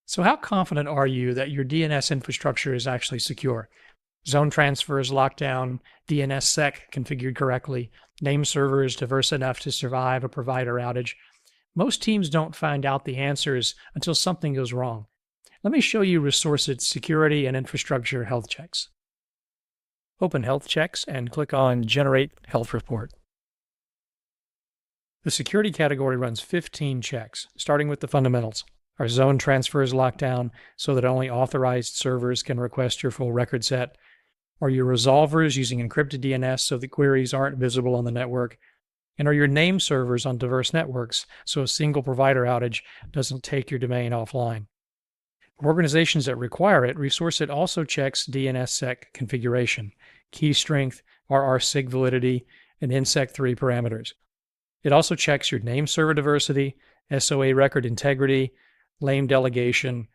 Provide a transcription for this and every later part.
So how confident are you that your DNS infrastructure is actually secure? Zone transfers locked down, DNSSEC configured correctly, name servers diverse enough to survive a provider outage. Most teams don't find out the answers until something goes wrong. Let me show you ResourSIT's security and infrastructure health checks. Open Health Checks and click on Generate Health Report. The security category runs 15 checks, starting with the fundamentals. Are zone transfers locked down so that only authorized servers can request your full record set? Are your resolvers using encrypted DNS so that queries aren't visible on the network? And are your name servers on diverse networks so a single provider outage doesn't take your domain offline? For organizations that require it, ResourceIT also checks DNSSEC configuration, key strength, RR-SIG validity, and INSEC3 parameters. It also checks your name server diversity, SOA record integrity, lame delegation,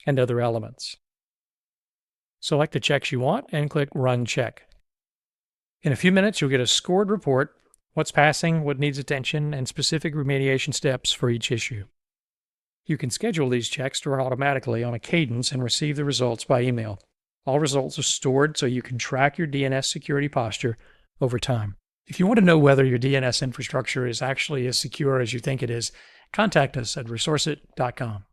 and other elements. Select the checks you want and click Run Check. In a few minutes, you'll get a scored report, what's passing, what needs attention, and specific remediation steps for each issue. You can schedule these checks to run automatically on a cadence and receive the results by email. All results are stored so you can track your DNS security posture over time. If you want to know whether your DNS infrastructure is actually as secure as you think it is, contact us at ResorsIT.com.